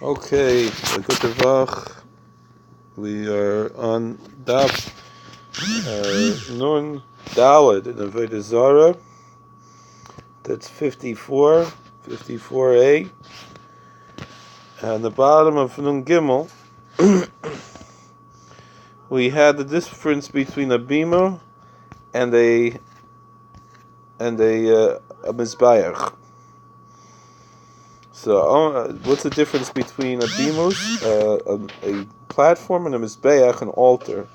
Okay, good Vach. We are on Daf Nun Daled in Avodah Zarah. That's 54A. And the bottom of Nun Gimel, we had the difference between a bima and a mizbayach. So, what's the difference between a bimus, a platform, and a mizbeach, an altar?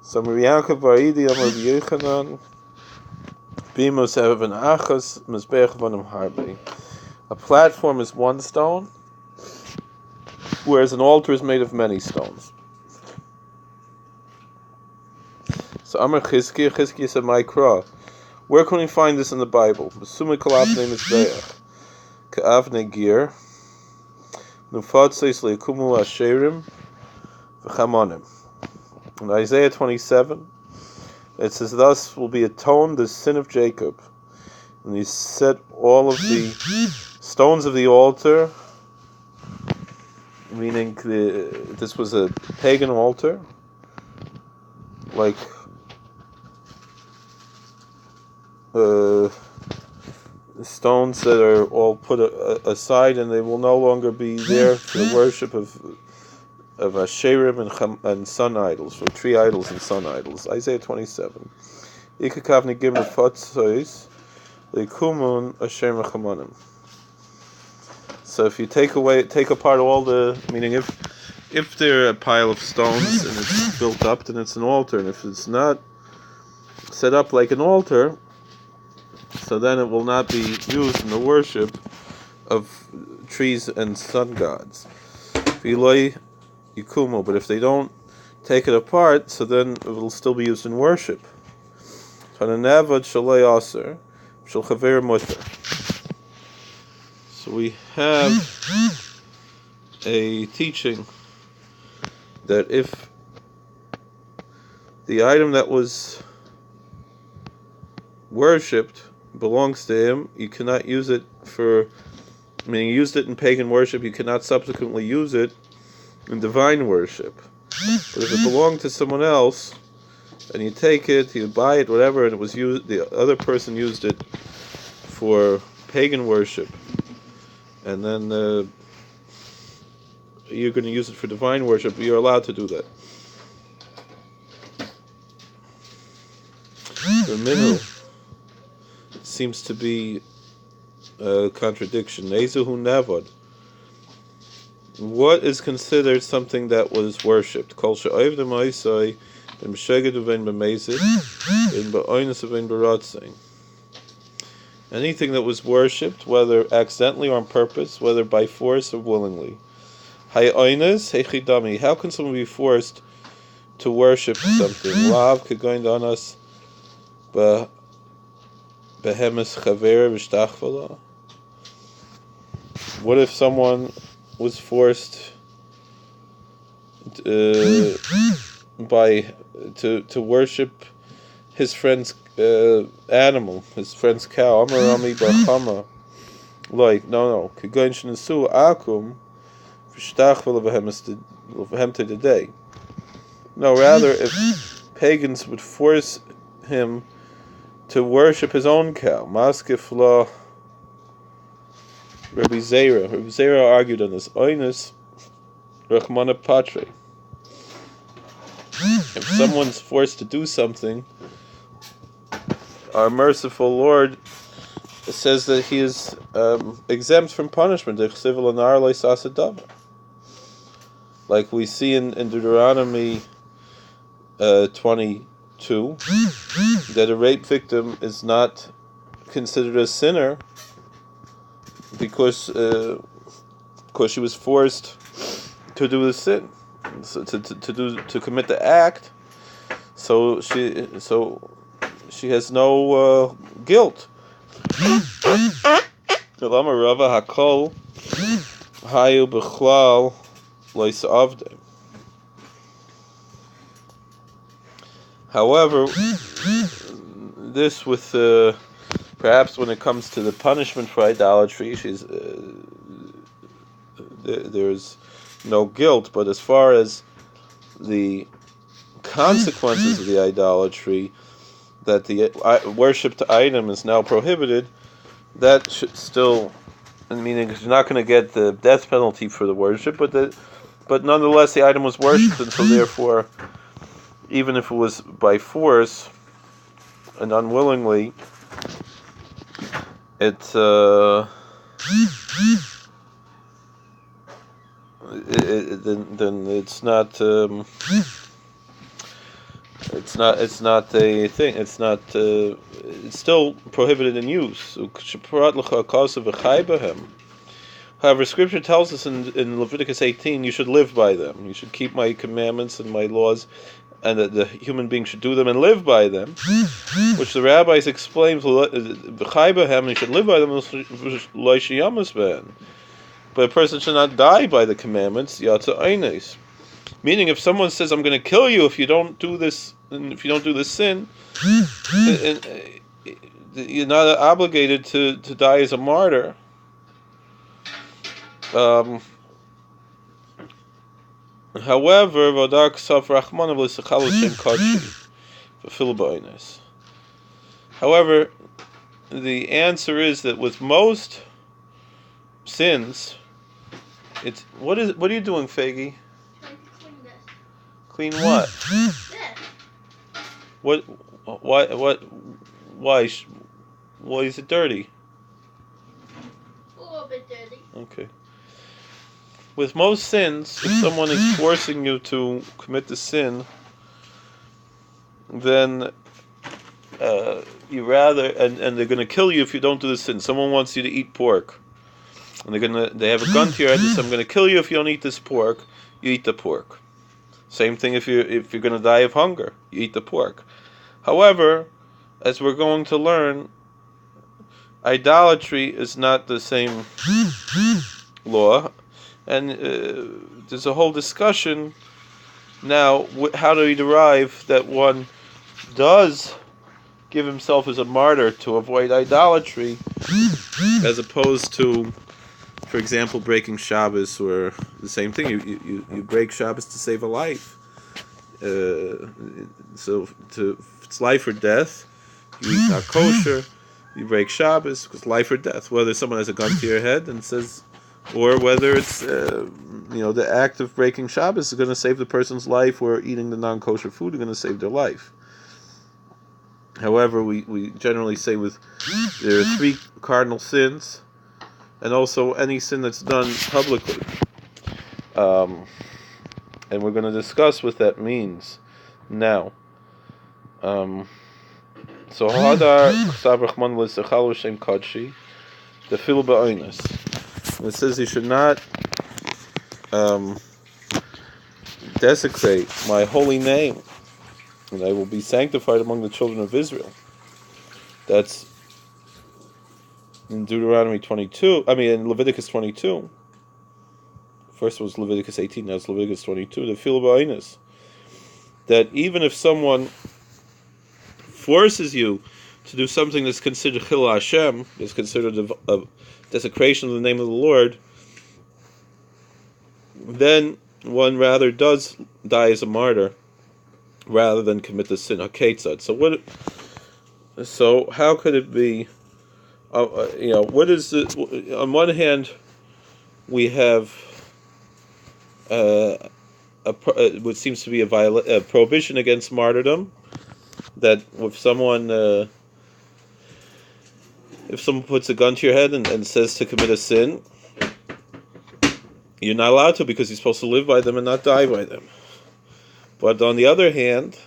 So, Miriyanka Baridi, Amar Yechanan, bimus have an achas, mizbeach vanim harbe. A platform is one stone, whereas an altar is made of many stones. So, Amar Chizki said, Ma'ikra. Where can we find this in the Bible? Besumei kalafnei mizbeach. Ka'avne gir, nufatzeis leikumu asherim, v'chamonim. In Isaiah 27, it says, "Thus will be atoned the sin of Jacob, and he set all of the stones of the altar," meaning this was a pagan altar, like stones that are all put aside, and they will no longer be there for the worship of Asherim and sun idols, for tree idols and sun idols. Isaiah 27. Ikakavni gim nefatzois leikumun Asher mechamonim. So if you take apart all the, meaning if they're a pile of stones and it's built up, then it's an altar, and if it's not set up like an altar, so then it will not be used in the worship of trees and sun gods. But if they don't take it apart, so then it will still be used in worship. So we have a teaching that if the item that was worshipped belongs to him, you cannot use it meaning you used it in pagan worship, you cannot subsequently use it in divine worship. But if it belonged to someone else, and you take it, you buy it, whatever, and it was used, the other person used it for pagan worship, and then you're going to use it for divine worship, you're allowed to do that. The middle seems to be a contradiction. Ezuhu Navad. What is considered something that was worshipped? Kol she'oiv d'maisai b'msheged uvein b'mezid in ba'oinus uvein b'ratzin. Anything that was worshipped, whether accidentally or on purpose, whether by force or willingly. Ha'oinus hechidami. How can someone be forced to worship something? Lav kegoin danas behemis chaver v'shtachvala. What if someone was forced to worship his friend's animal, his friend's cow? Amarami barchama. Like, no. Kegoin shnesu akum v'shtachvala v'hemte today. No, rather, if pagans would force him to worship his own cow. Maskif la Rabbi Zera argued on this. Oinus Rachmana Patre. If someone's forced to do something, our merciful Lord says that he is exempt from punishment. Like we see in Deuteronomy 22, that a rape victim is not considered a sinner because she was forced to do the sin, so to commit the act. So she has no guilt. Hakol hayu b'chlal lois avdei. However, this with perhaps when it comes to the punishment for idolatry, there's no guilt. But as far as the consequences of the idolatry, that the worshipped item is now prohibited, that should still, meaning you're not going to get the death penalty for the worship, but nonetheless the item was worshipped, and so therefore, even if it was by force and unwillingly, then it's not. It's not a thing. It's not. It's still prohibited in use. However, Scripture tells us in Leviticus 18, you should live by them. You should keep my commandments and my laws, and that the human being should do them and live by them, which the rabbis explain. You should live by them. But a person should not die by the commandments. Meaning, if someone says, "I'm going to kill you if you don't do this, and if you don't do this sin," you're not obligated to die as a martyr. However, the answer is that with most sins, it's what are you doing, Faggy? Clean what? What? Why? Why is it dirty? A little bit dirty. Okay. With most sins, if someone is forcing you to commit the sin, then you rather, and they're going to kill you if you don't do the sin. Someone wants you to eat pork, and they have a gun to your head and say, "I'm going to kill you if you don't eat this pork." You eat the pork. Same thing if you're going to die of hunger, you eat the pork. However, as we're going to learn, idolatry is not the same law, and there's a whole discussion now. How do we derive that one does give himself as a martyr to avoid idolatry, as opposed to, for example, breaking Shabbos, or the same thing. You break Shabbos to save a life. So it's life or death. You eat not kosher. You break Shabbos because life or death. Whether someone has a gun to your head and says, or whether it's the act of breaking Shabbos is going to save the person's life, or eating the non-kosher food is going to save their life. However, we generally say there are three cardinal sins, and also any sin that's done publicly. And we're going to discuss what that means now. So Hadar Ksav Rachman L'Sechal Shem Kodshi, the Fil Ba'oinus. It says you should not desecrate my holy name, and I will be sanctified among the children of Israel. That's in Deuteronomy 22. In Leviticus 22. First was Leviticus 18, now it's Leviticus 22. The Fil Ba'oinus, that even if someone forces you to do something that's considered Chil Hashem, is considered a desecration of the name of the Lord, then one rather does die as a martyr rather than commit the sin. Haketzad. So how could it be? What is the? On one hand, we have what seems to be a prohibition against martyrdom. That if someone puts a gun to your head and says to commit a sin, you're not allowed to, because you're supposed to live by them and not die by them. But on the other hand,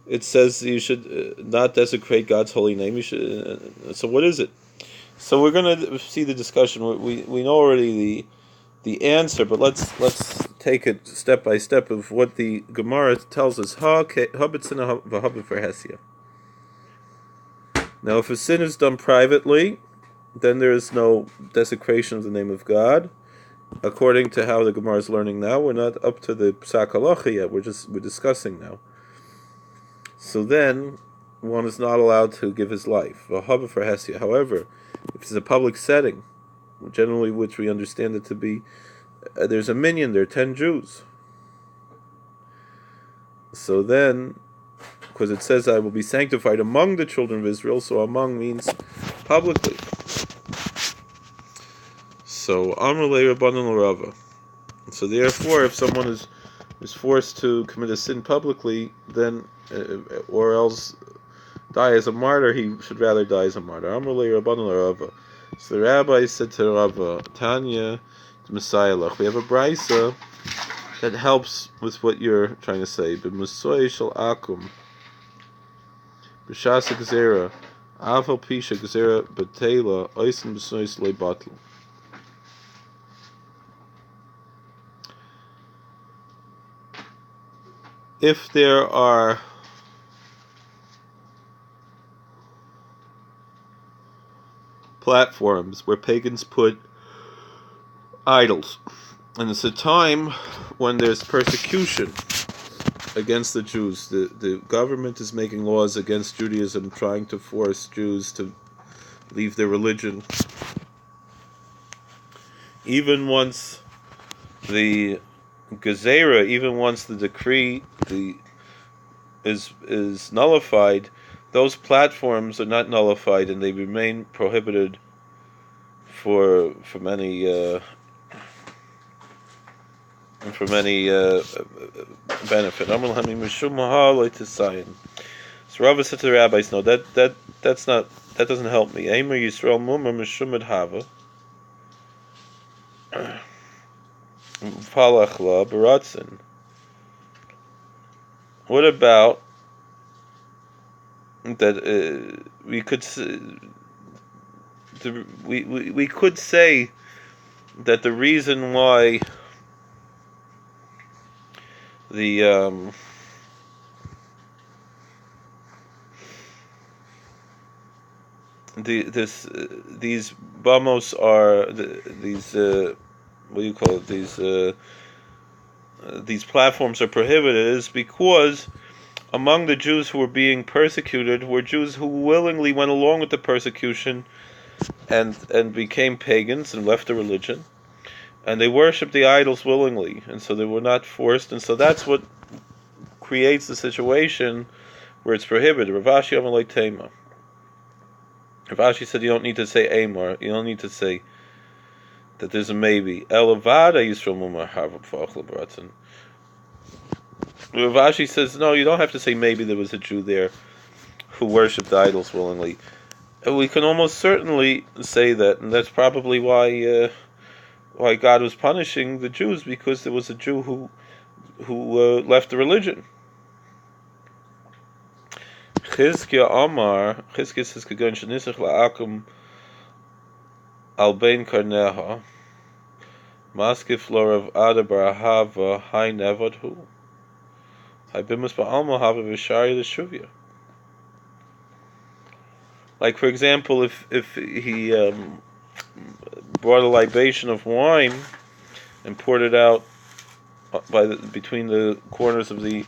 it says you should not desecrate God's holy name. You should. So what is it? So we're going to see the discussion. We know already the answer, but let's take it step by step of what the Gemara tells us. Now, if a sin is done privately, then there is no desecration of the name of God. According to how the Gemara is learning now, we're not up to the Psak Halacha yet. We're discussing now. So then, one is not allowed to give his life. However, if it's a public setting, generally which we understand it to be, there's a minyan, there are 10 Jews. So then, because it says, I will be sanctified among the children of Israel, so among means publicly. So, Amrulei Rabbanan Rava. So therefore, if someone is forced to commit a sin publicly, then, or else die as a martyr, he should rather die as a martyr. Amrulei Rabbanan Rava. So the rabbi said to Rava, Tanya, the Messiah, we have a brisa that helps with what you're trying to say. B'musoy shel akum, b'shas gzera, aval pisha gzera b'teila, oisin b'musoy slei batl. If there are platforms where pagans put idols, and it's a time when there's persecution against the Jews, the government is making laws against Judaism, trying to force Jews to leave their religion. Even once the Gezerah, even once the decree is nullified, those platforms are not nullified and they remain prohibited from any benefit. So Rava said to the rabbis, no, that doesn't help me. Eimer Yisrael Mumar Mishumad Hava Falachla Baratzin. What about that? We could say that the reason why these bamos are what do you call it? These platforms are prohibited is because among the Jews who were being persecuted were Jews who willingly went along with the persecution and became pagans and left the religion, and they worshipped the idols willingly, and so they were not forced, and so that's what creates the situation where it's prohibited. Rav Ashi Amalei Tema. Rav Ashi said you don't need to say Amar, you don't need to say that there's a maybe. Elavada Yisrael Mumar Harvard Fachl Baratzin. Rav Ashi says no, you don't have to say maybe there was a Jew there who worshipped the idols willingly. We can almost certainly say that, and that's probably why God was punishing the Jews, because there was a Jew who left the religion. Chizkiah Amar, Chizkiah says, "Kagon shenisach la'akum al bein karneha, maskif lorav adabar hava hai nevadhu, hai bimus ba'alma hava v'shari l'shuvya." Like, for example, if he brought a libation of wine and poured it out between the corners of the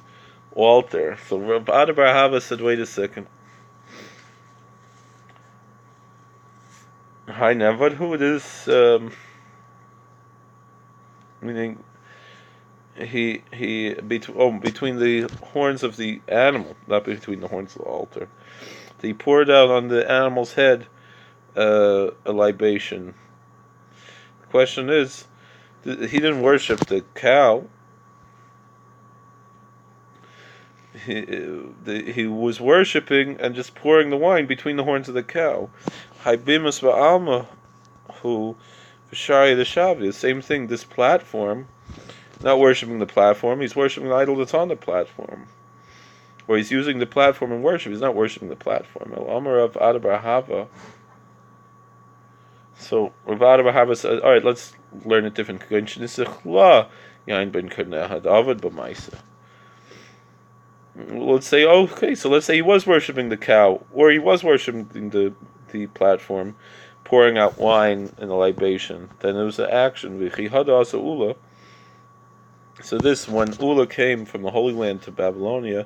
altar. So Rav Ada bar Hava said, wait a second. Hi Nevad, who it is, meaning between the horns of the animal, not between the horns of the altar. He poured out on the animal's head a libation. The question is, he didn't worship the cow. He was worshipping and just pouring the wine between the horns of the cow. Haibimus ba'alma, who v'shari the shavi, the same thing. This platform, not worshiping the platform, he's worshiping the idol that's on the platform. Or he's using the platform in worship. He's not worshiping the platform. El Amar of Adabar Hava. So Rav Adabar Hava said, all right, let's learn it different. Let's say, okay, so let's say he was worshiping the cow, or he was worshiping the platform, pouring out wine in a libation. Then it was an action. So this, when Ula came from the Holy Land to Babylonia,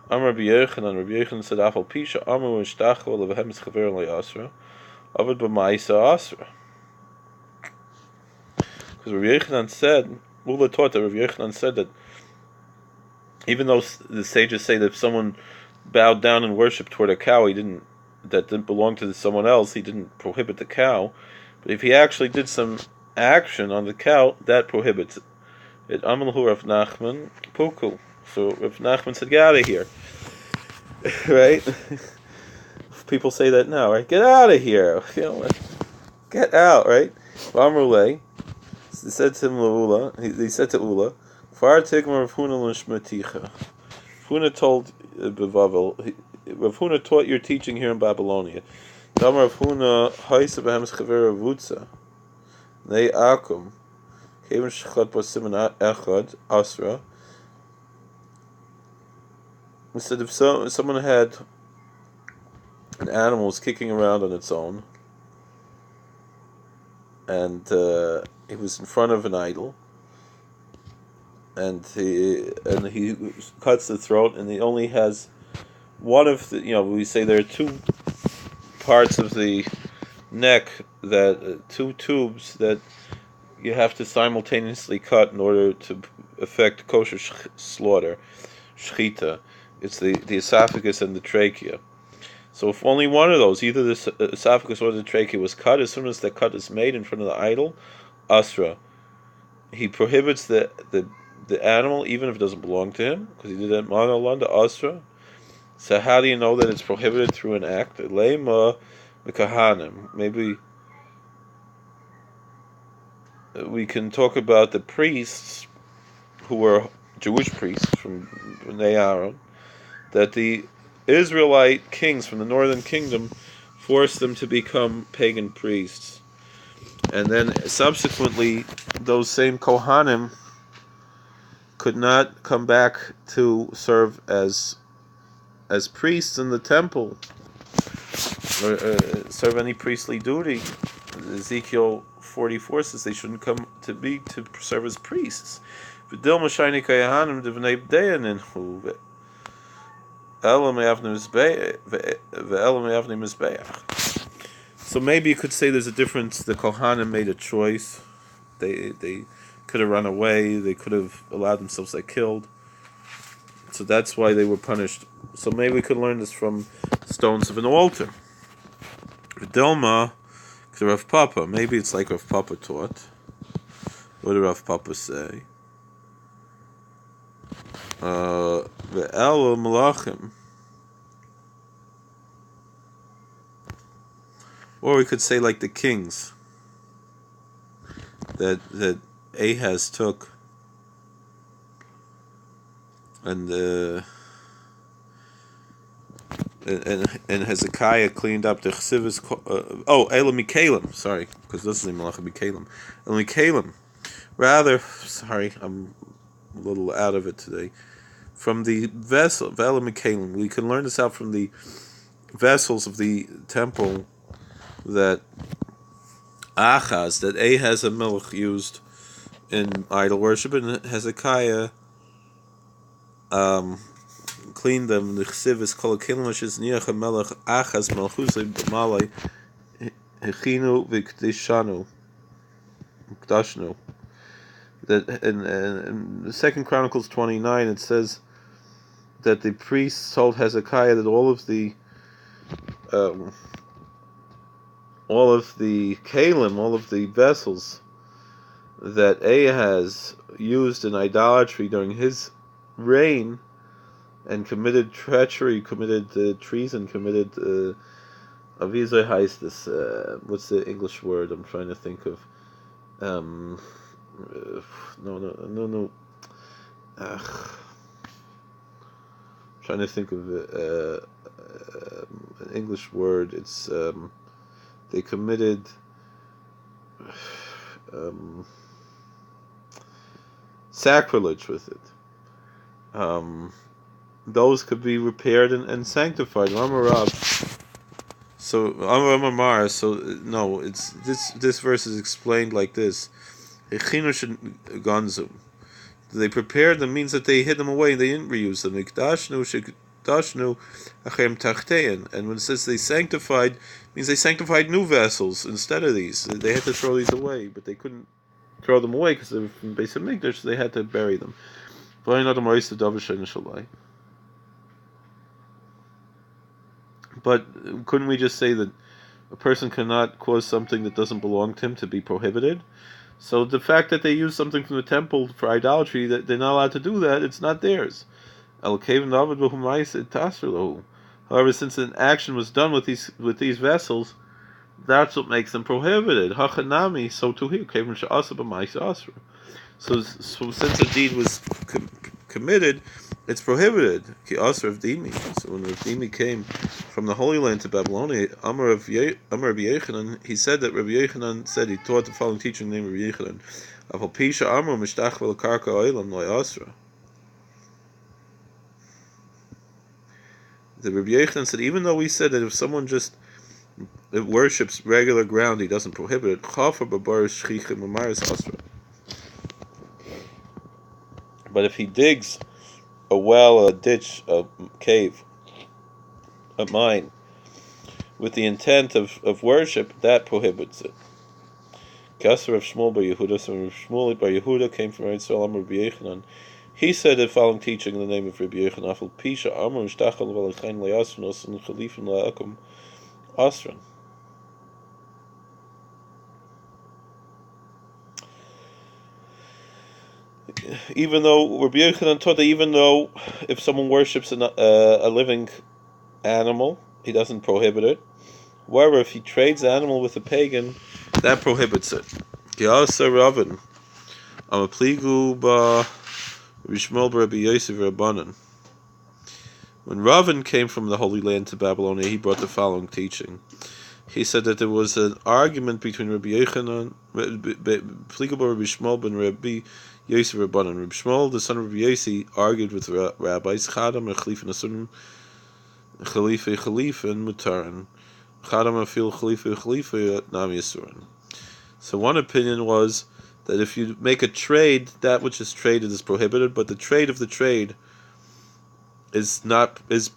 Amar Rabbi Yochanan said, "Afal pisha Amar u'ishtachol levahem eschaver le'asra, avad b'ma'isa asra." Because Rav Yochanan said, Ula taught that Rav Yochanan said that even though the sages say that if someone bowed down and worshipped toward a cow, that didn't belong to someone else, he didn't prohibit the cow. But if he actually did some action on the cow, that prohibits it. It Amalhu Rav Nachman Puku. So Rav Nachman said, get out of here. Right? People say that now, right? Get out of here. Get out, right? Amrulay. He said to Ula, he said to Ula, Far Tigmar Rav Huna L'Shmaticha. Huna told Bevavel, Rav Huna taught your teaching here in Babylonia. Damar Rav Huna Haisa Behems Chaver Avutza. Nei Akum. Kevin Shechat Basiman Echad Asra. He said if someone had an animal was kicking around on its own, and it was in front of an idol, and he cuts the throat, and he only has one of the, we say there are two parts of the neck, that two tubes that you have to simultaneously cut in order to effect kosher slaughter, shchita. It's the esophagus and the trachea. So if only one of those, either the esophagus or the trachea, was cut, as soon as the cut is made in front of the idol, asra. He prohibits the animal, even if it doesn't belong to him, because he did that manalanda asra. So how do you know that it's prohibited through an act? Leima mekahanim. Maybe we can talk about the priests who were Jewish priests from Bnei Aaron, that the Israelite kings from the northern kingdom forced them to become pagan priests. And then subsequently, those same Kohanim could not come back to serve as priests in the temple, or serve any priestly duty. Ezekiel 44 says they shouldn't come to serve as priests. So maybe you could say there's a difference. The Kohanim made a choice. They could have run away. They could have allowed themselves to get killed. So that's why they were punished. So maybe we could learn this from stones of an altar. V'delma, Rav Papa. Maybe it's like Rav Papa taught. What did Rav Papa say? Ve'el malachim. Or we could say like the kings that Ahaz took, and Hezekiah cleaned up the chsivas. Elam Mikalim. Sorry, because this is the Malachim Mikalim. Elam Mikalim. Rather, sorry, I'm a little out of it today. From the vessel of Elam Mikalim, we can learn this out from the vessels of the temple that Ahaz, that Ahaz a Melech used in idol worship, and Hezekiah cleaned them. The chsiv kol kelim ashes niach Melech Achaz Malchusay b'malay hechinu v'kdishanu kdashnu. That in the Second Chronicles 29 it says that the priests told Hezekiah that all of the kalim, all of the vessels that Ahaz used in idolatry during his reign, and committed treachery, committed treason, committed avizah heist. This what's the English word I'm trying to think of? No. Trying to think of an English word. It's they committed sacrilege with it. Those could be repaired and sanctified. So no, it's this verse is explained like this. They prepared them means that they hid them away, they didn't reuse them. And when it says they sanctified, means they sanctified new vessels instead of these. They had to throw these away, but they couldn't throw them away because they were from Beis Hamikdash, so they had to bury them. But couldn't we just say that a person cannot cause something that doesn't belong to him to be prohibited? So the fact that they use something from the temple for idolatry, that they're not allowed to do that, it's not theirs. However, since an action was done with these vessels, that's what makes them prohibited. Hachanami, so too here. So since a deed was committed, it's prohibited. Ki asr of Dimi. So when Rav Dimi came from the Holy Land to Babylonia, Amar Rabbi Yechanan, he said that Rabbi Yechanan said he taught the following teaching named Rabbi Yechanan. Aval pisha amar mishtach v'lekarka oilam lo asra. The Rabbi Yechanan said, even though we said that if someone just worships regular ground, he doesn't prohibit it. Chafer b'bar shchichim u'maris asra. But if he digs a well, a ditch, a cave, a mine, with the intent of worship, that prohibits it. Kasser of Shmuel bar Yehuda, so Shmuel bar Yehuda came from Eretz Yisrael, Rabbi Yechanan. He said the following teaching in the name of Rabbi Yechanan: Afal pisha amar mishtachal v'alechain le'asranos and chalifin le'akum asran. Even though Rabbi Yechanan taught that even though if someone worships a living animal, he doesn't prohibit it. However, if he trades the animal with a pagan, that prohibits it. Yasa Ravin, Amapligu ba Rishmol Rabbi Yosef Rabbanan. When Ravin came from the Holy Land to Babylonia, he brought the following teaching. He said that there was an argument between Rabbi Yechanan, Pligu ba Rabbi Shmuel ben Rabbi Yosef Rabbanan. Rabbi Shmuel, the son of Rabbi Yosef, argued with rabbis Chadam and Chalif and Asun, Chalif and Mutaran. So one opinion was that if you make a trade, that which is traded is prohibited, but the trade of the trade is not is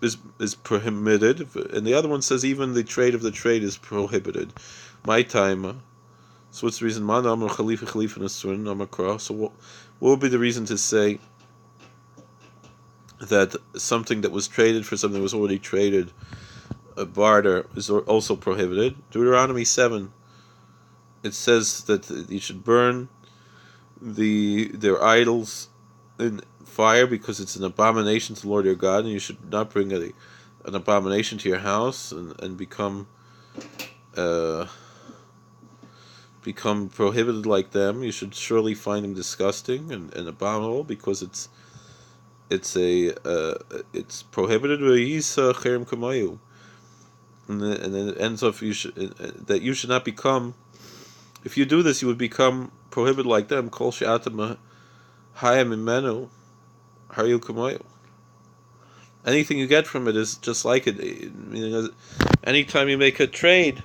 prohibited, and the other one says even the trade of the trade is prohibited. My time. So what's the reason? So what would be the reason to say that something that was traded for something that was already traded, a barter, is also prohibited? Deuteronomy 7. It says that you should burn their idols in fire because it's an abomination to the Lord your God, and you should not bring an abomination to your house and become prohibited like them. You should surely find them disgusting and abominable because it's prohibited. And then it ends off that you should not become. If you do this, you would become prohibited like them. Kol she'atam hayam imenu hayu kamayu. Anything you get from it is just like it. Anytime you make a trade,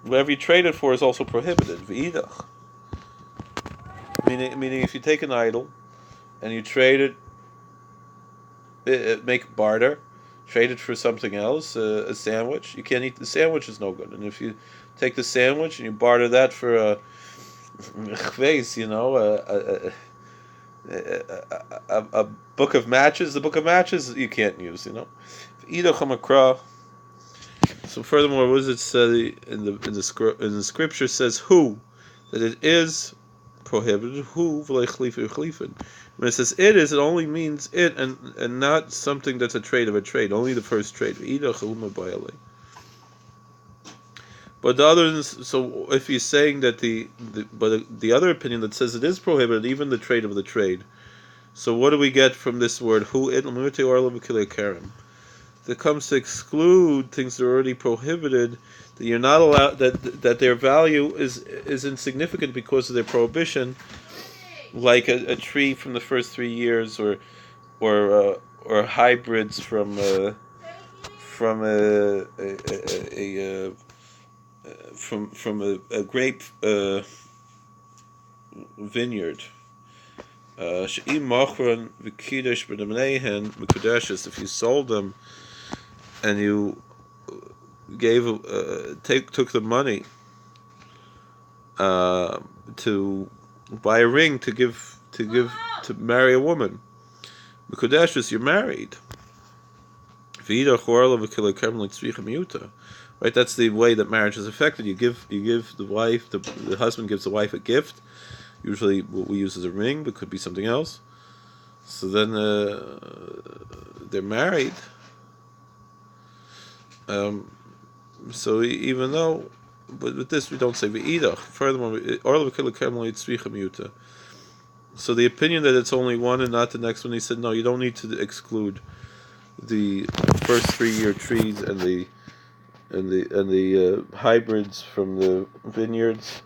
whatever you trade it for is also prohibited. V'idach. Meaning, if you take an idol and you trade it, make barter, trade it for something else, a sandwich. You can't eat the sandwich; is no good. And if you take the sandwich and you barter that for a book of matches, the book of matches you can't use. So furthermore, what does it say in the scripture? Says who that it is prohibited. Who when it says it is, it only means it and not something that's a trade of a trade. Only the first trade. But the others, so if he's saying that the other opinion that says it is prohibited, even the trade of the trade. So what do we get from this word? Who it that comes to exclude things that are already prohibited, that you're not allowed, that their value is insignificant because of their prohibition, like a tree from the first 3 years, or hybrids from a grape vineyard. If you sold them and you took the money to buy a ring to marry a woman. Mekudeshes, you're married. Right, that's the way that marriage is affected. You give the wife, the husband gives the wife a gift. Usually, what we use as a ring, but could be something else. So then they're married. So even though, but with this we don't say v'idach. Furthermore, so the opinion that it's only one and not the next one, he said no. You don't need to exclude the first 3-year trees and the hybrids from the vineyards.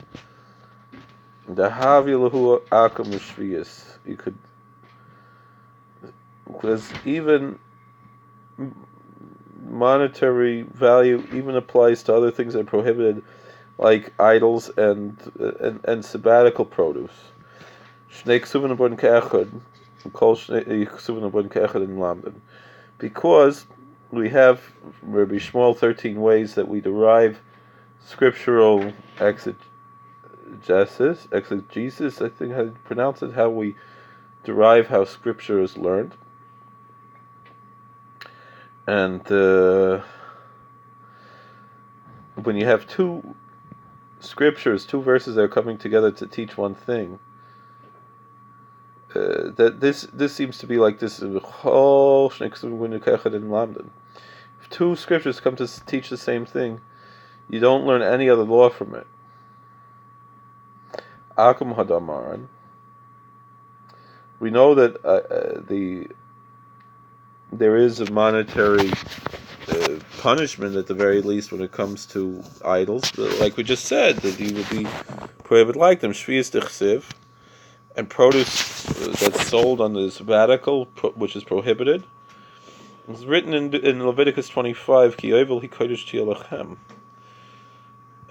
The havilahu akam shviyas. You could, because even monetary value even applies to other things that are prohibited, like idols and sabbatical produce. Because we have Rabbi Shmuel 13 ways that we derive scriptural exegesis, I think how to pronounce it, how we derive how scripture is learned. And when you have two scriptures, two verses that are coming together to teach one thing, that this seems to be like this. If two scriptures come to teach the same thing, you don't learn any other law from it. Akum hadamaran. We know that there is a monetary punishment at the very least when it comes to idols, like we just said, that you would be prohibited like them. Shvius dechsiv, and produce that's sold on the sabbatical, which is prohibited. It's written in Leviticus 25, Ki ovel hi kodesh ti'alachem.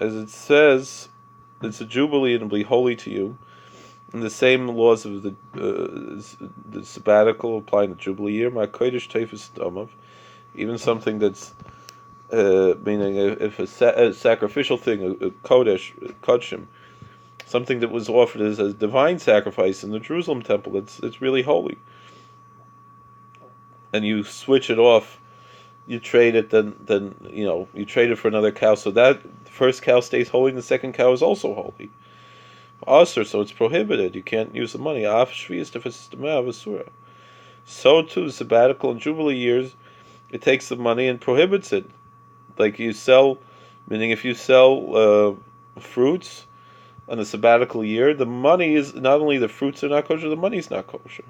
As it says, it's a jubilee and it'll be holy to you. And the same laws of the sabbatical apply in the jubilee year. My kodesh teifus damav, even something that's meaning if a sacrificial thing, a kodesh, kodshim, something that was offered as a divine sacrifice in the Jerusalem temple, it's really holy. And you switch it off, you trade it, then you trade it for another cow, so that the first cow stays holy and the second cow is also holy. So it's prohibited. You can't use the money. So too, sabbatical and jubilee years, it takes the money and prohibits it. Like you sell, meaning if you sell fruits on the sabbatical year, the money is not only the fruits are not kosher, the money is not kosher.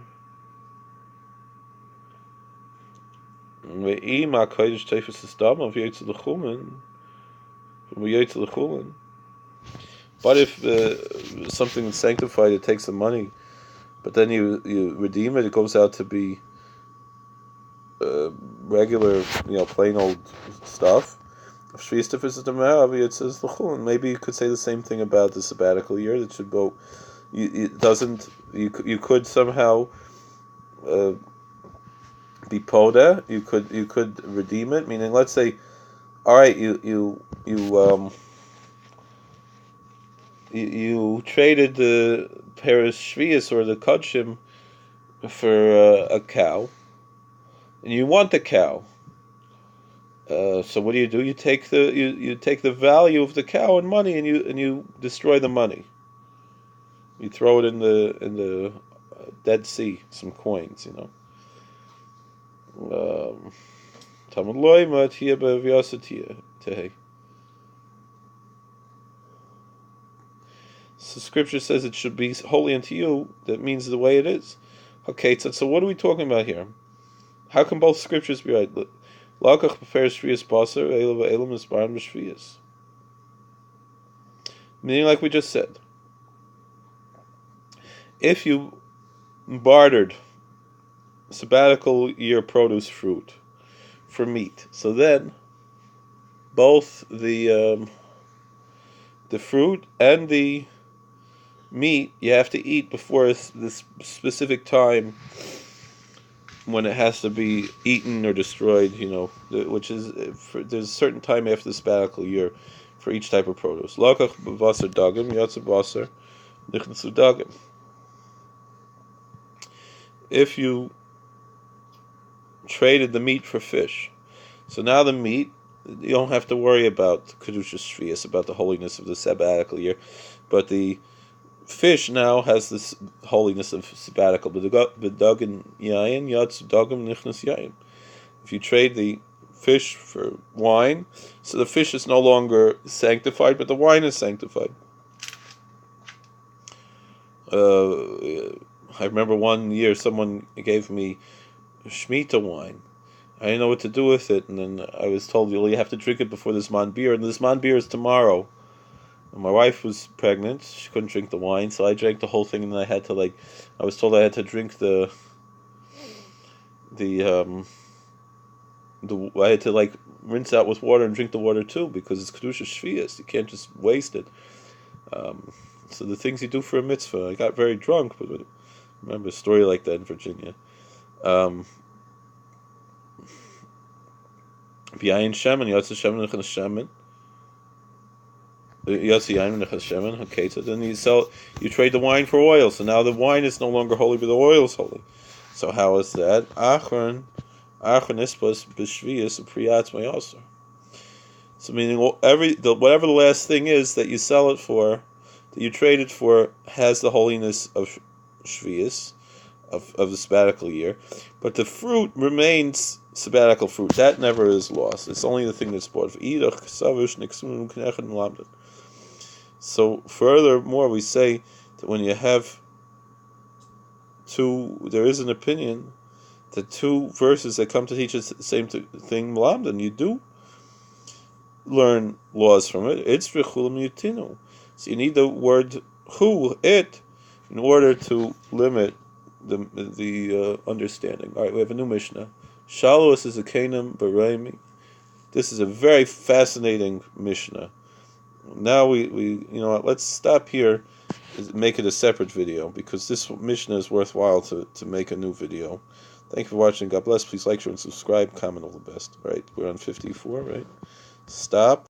But if something is sanctified, it takes the money, but then you redeem it, it goes out to be regular, plain old stuff. It says maybe you could say the same thing about the sabbatical year. That should go. It doesn't. You could somehow be poda. You could redeem it. Meaning, let's say, all right, you traded the Paris Shvius or the Kodshim for a cow, and you want the cow. So what do? You take the value of the cow and money, and you destroy the money. You throw it in the Dead Sea, some coins, Talmud loyma tia be'avyasatia tehe. So Scripture says it should be holy unto you. That means the way it is. Okay, so what are we talking about here? How can both Scriptures be right? Lakach prefers shvius baser, elam is baran b'shvius. Meaning, like we just said, if you bartered sabbatical year produce fruit for meat, so then both the fruit and the meat you have to eat before this specific time when it has to be eaten or destroyed, which is there's a certain time after the sabbatical year for each type of produce. Lakach b'vaser dagim, yatsa baser, nichnasu dagim. If you traded the meat for fish, so now the meat, you don't have to worry about Kedushas Shvius, about the holiness of the sabbatical year, but the fish now has this holiness of sabbatical. B'dagin yayin yatz dagim nichnas yayin. If you trade the fish for wine, so the fish is no longer sanctified, but the wine is sanctified. I remember one year someone gave me Shemitah wine. I didn't know what to do with it, and then I was told you have to drink it before the Zman beer, and the Zman beer is tomorrow. And my wife was pregnant; she couldn't drink the wine, so I drank the whole thing, and then I was told I had to drink I had to rinse out with water and drink the water too, because it's kedusha shvius. You can't just waste it. So the things you do for a mitzvah. I got very drunk, but I remember a story like that in Virginia. B'yayin shemen, yatsa shemen nechnas shemen. Yatsa yayin nechnas shemen. Okay, so then you trade the wine for oil. So now the wine is no longer holy, but the oil is holy. So how is that? Achron ispas b'shvius priyatz mayasar. So meaning whatever the last thing is that you sell it for, that you trade it for, has the holiness of shvius, of the sabbatical year, but the fruit remains sabbatical fruit. That never is lost. It's only the thing that's bought. So furthermore, we say that when you have there is an opinion that two verses that come to teach us the same thing, Mlamdan, you do learn laws from it. It's v'chulam yutinu. So you need the word it, in order to limit the understanding. All right, we have a new Mishnah. Shalos is a Canaan Baraimi. This is a very fascinating Mishnah. Now we let's stop here, make it a separate video, because this Mishnah is worthwhile to make a new video. Thank you for watching. God bless. Please like, share, and subscribe. Comment all the best. All right, we're on 54, right? Stop.